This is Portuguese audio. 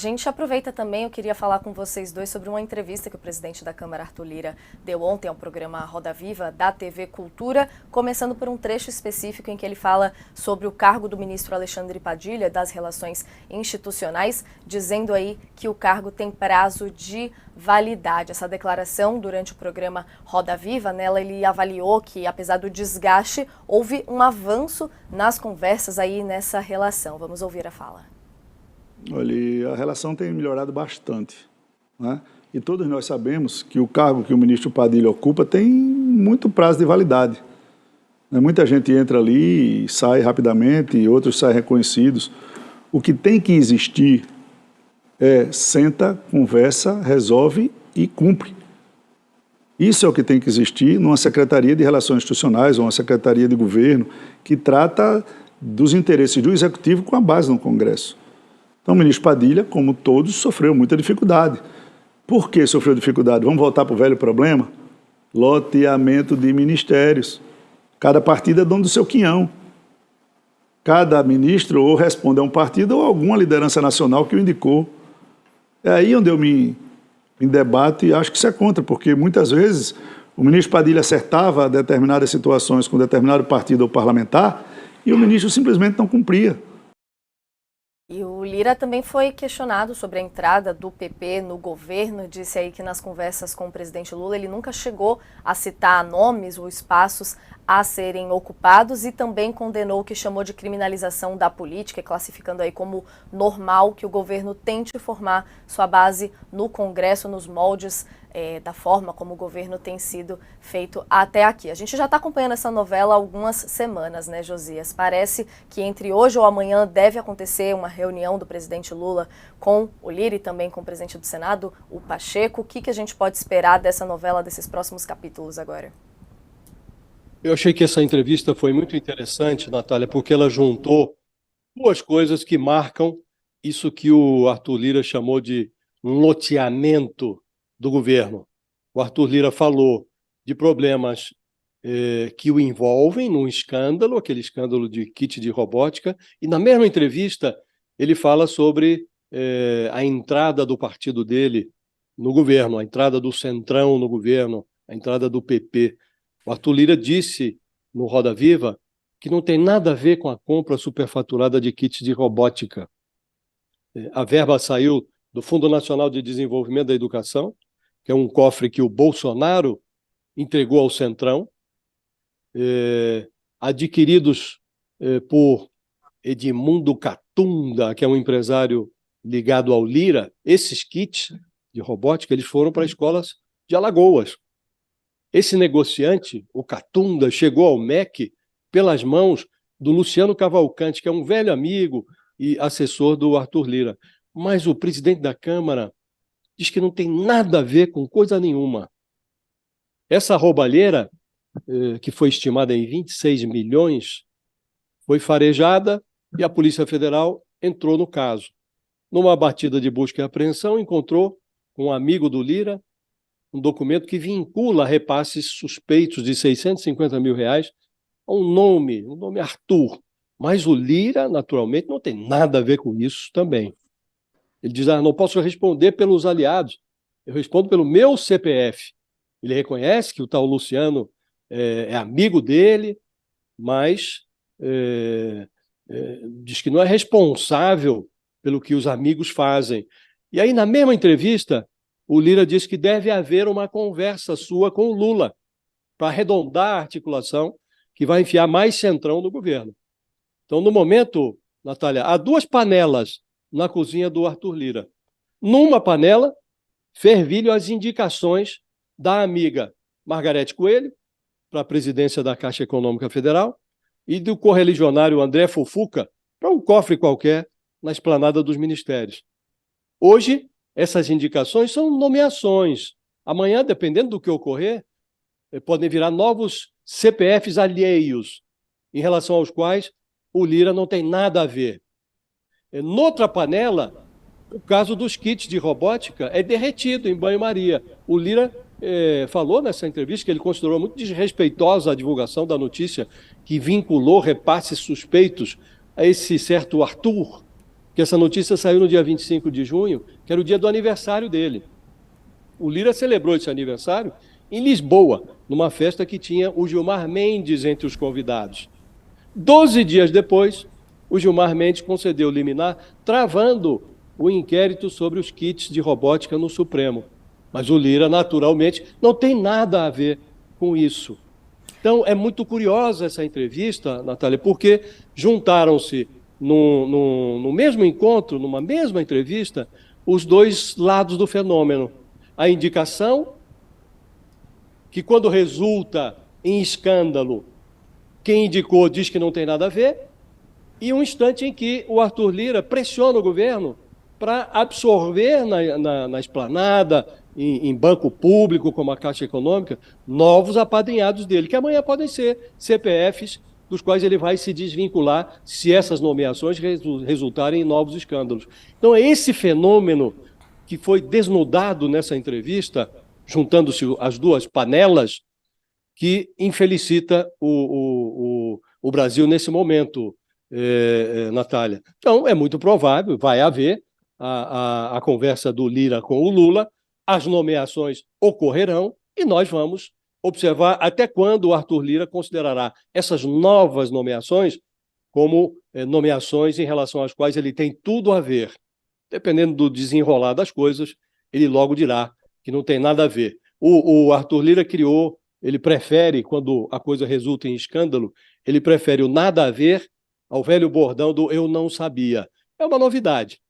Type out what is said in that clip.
A gente aproveita também, eu queria falar com vocês dois sobre uma entrevista que o presidente da Câmara, Arthur Lira, deu ontem ao programa Roda Viva da TV Cultura, começando por um trecho específico em que ele fala sobre o cargo do ministro Alexandre Padilha, das Relações Institucionais, dizendo aí que o cargo tem prazo de validade. Essa declaração, durante o programa Roda Viva, nela ele avaliou que, apesar do desgaste, houve um avanço nas conversas aí nessa relação. Vamos ouvir a fala. Olha, a relação tem melhorado bastante, né? E todos nós sabemos que o cargo que o ministro Padilha ocupa tem muito prazo de validade. Muita gente entra ali e sai rapidamente, e outros saem reconhecidos. O que tem que existir é senta, conversa, resolve e cumpre. Isso é o que tem que existir numa Secretaria de Relações Institucionais ou uma Secretaria de Governo que trata dos interesses do Executivo com a base no Congresso. Então, o ministro Padilha, como todos, sofreu muita dificuldade. Por que sofreu dificuldade? Vamos voltar para o velho problema? Loteamento de ministérios. Cada partido é dono do seu quinhão. Cada ministro ou responde a um partido ou a alguma liderança nacional que o indicou. É aí onde eu me debato e acho que isso é contra, porque muitas vezes o ministro Padilha acertava determinadas situações com determinado partido ou parlamentar e o ministro simplesmente não cumpria. E o Lira também foi questionado sobre a entrada do PP no governo, disse aí que nas conversas com o presidente Lula ele nunca chegou a citar nomes ou espaços a serem ocupados e também condenou o que chamou de criminalização da política, classificando aí como normal que o governo tente formar sua base no Congresso, nos moldes da forma como o governo tem sido feito até aqui. A gente já está acompanhando essa novela há algumas semanas, né, Josias? Parece que entre hoje ou amanhã deve acontecer uma reunião do presidente Lula com o Lira e também com o presidente do Senado, o Pacheco. O que a gente pode esperar dessa novela, desses próximos capítulos agora? Eu achei que essa entrevista foi muito interessante, Natália, porque ela juntou duas coisas que marcam isso que o Arthur Lira chamou de loteamento do governo. O Arthur Lira falou de problemas que o envolvem num escândalo, aquele escândalo de kit de robótica, e na mesma entrevista ele fala sobre a entrada do partido dele no governo, a entrada do Centrão no governo, a entrada do PP. O Arthur Lira disse no Roda Viva que não tem nada a ver com a compra superfaturada de kits de robótica. A verba saiu do Fundo Nacional de Desenvolvimento da Educação, que é um cofre que o Bolsonaro entregou ao Centrão, adquiridos por Edmundo Catunda, que é um empresário ligado ao Lira. Esses kits de robótica eles foram para escolas de Alagoas. Esse negociante, o Catunda, chegou ao MEC pelas mãos do Luciano Cavalcante, que é um velho amigo e assessor do Arthur Lira. Mas o presidente da Câmara diz que não tem nada a ver com coisa nenhuma. Essa roubalheira, que foi estimada em 26 milhões, foi farejada e a Polícia Federal entrou no caso. Numa batida de busca e apreensão, encontrou com um amigo do Lira um documento que vincula repasses suspeitos de R$650 mil a um nome Arthur. Mas o Lira, naturalmente, não tem nada a ver com isso também. Ele diz, não posso responder pelos aliados, eu respondo pelo meu CPF. Ele reconhece que o tal Luciano é amigo dele, mas diz que não é responsável pelo que os amigos fazem. E aí, na mesma entrevista, o Lira disse que deve haver uma conversa sua com o Lula para arredondar a articulação que vai enfiar mais centrão no governo. Então, no momento, Natália, há duas panelas na cozinha do Arthur Lira. Numa panela, fervilham as indicações da amiga Margarete Coelho para a presidência da Caixa Econômica Federal e do correligionário André Fufuca para um cofre qualquer na esplanada dos ministérios. Hoje, essas indicações são nomeações. Amanhã, dependendo do que ocorrer, podem virar novos CPFs alheios, em relação aos quais o Lira não tem nada a ver. Noutra panela, o caso dos kits de robótica é derretido em banho-maria. O Lira falou nessa entrevista que ele considerou muito desrespeitosa a divulgação da notícia que vinculou repasses suspeitos a esse certo Arthur, porque essa notícia saiu no dia 25 de junho, que era o dia do aniversário dele. O Lira celebrou esse aniversário em Lisboa, numa festa que tinha o Gilmar Mendes entre os convidados. 12 dias depois, o Gilmar Mendes concedeu liminar, travando o inquérito sobre os kits de robótica no Supremo. Mas o Lira, naturalmente, não tem nada a ver com isso. Então, é muito curiosa essa entrevista, Natália, porque juntaram-se no mesmo encontro, numa mesma entrevista, os dois lados do fenômeno. A indicação, que quando resulta em escândalo, quem indicou diz que não tem nada a ver, e um instante em que o Arthur Lira pressiona o governo para absorver na esplanada, em banco público, como a Caixa Econômica, novos apadrinhados dele, que amanhã podem ser CPFs, dos quais ele vai se desvincular se essas nomeações resultarem em novos escândalos. Então, é esse fenômeno que foi desnudado nessa entrevista, juntando-se as duas panelas, que infelicita o Brasil nesse momento, Natália. Então, é muito provável, vai haver a conversa do Lira com o Lula, as nomeações ocorrerão e nós vamos observar até quando o Arthur Lira considerará essas novas nomeações como nomeações em relação às quais ele tem tudo a ver. Dependendo do desenrolar das coisas, ele logo dirá que não tem nada a ver. O Arthur Lira ele prefere, quando a coisa resulta em escândalo, ele prefere o nada a ver ao velho bordão do eu não sabia. É uma novidade.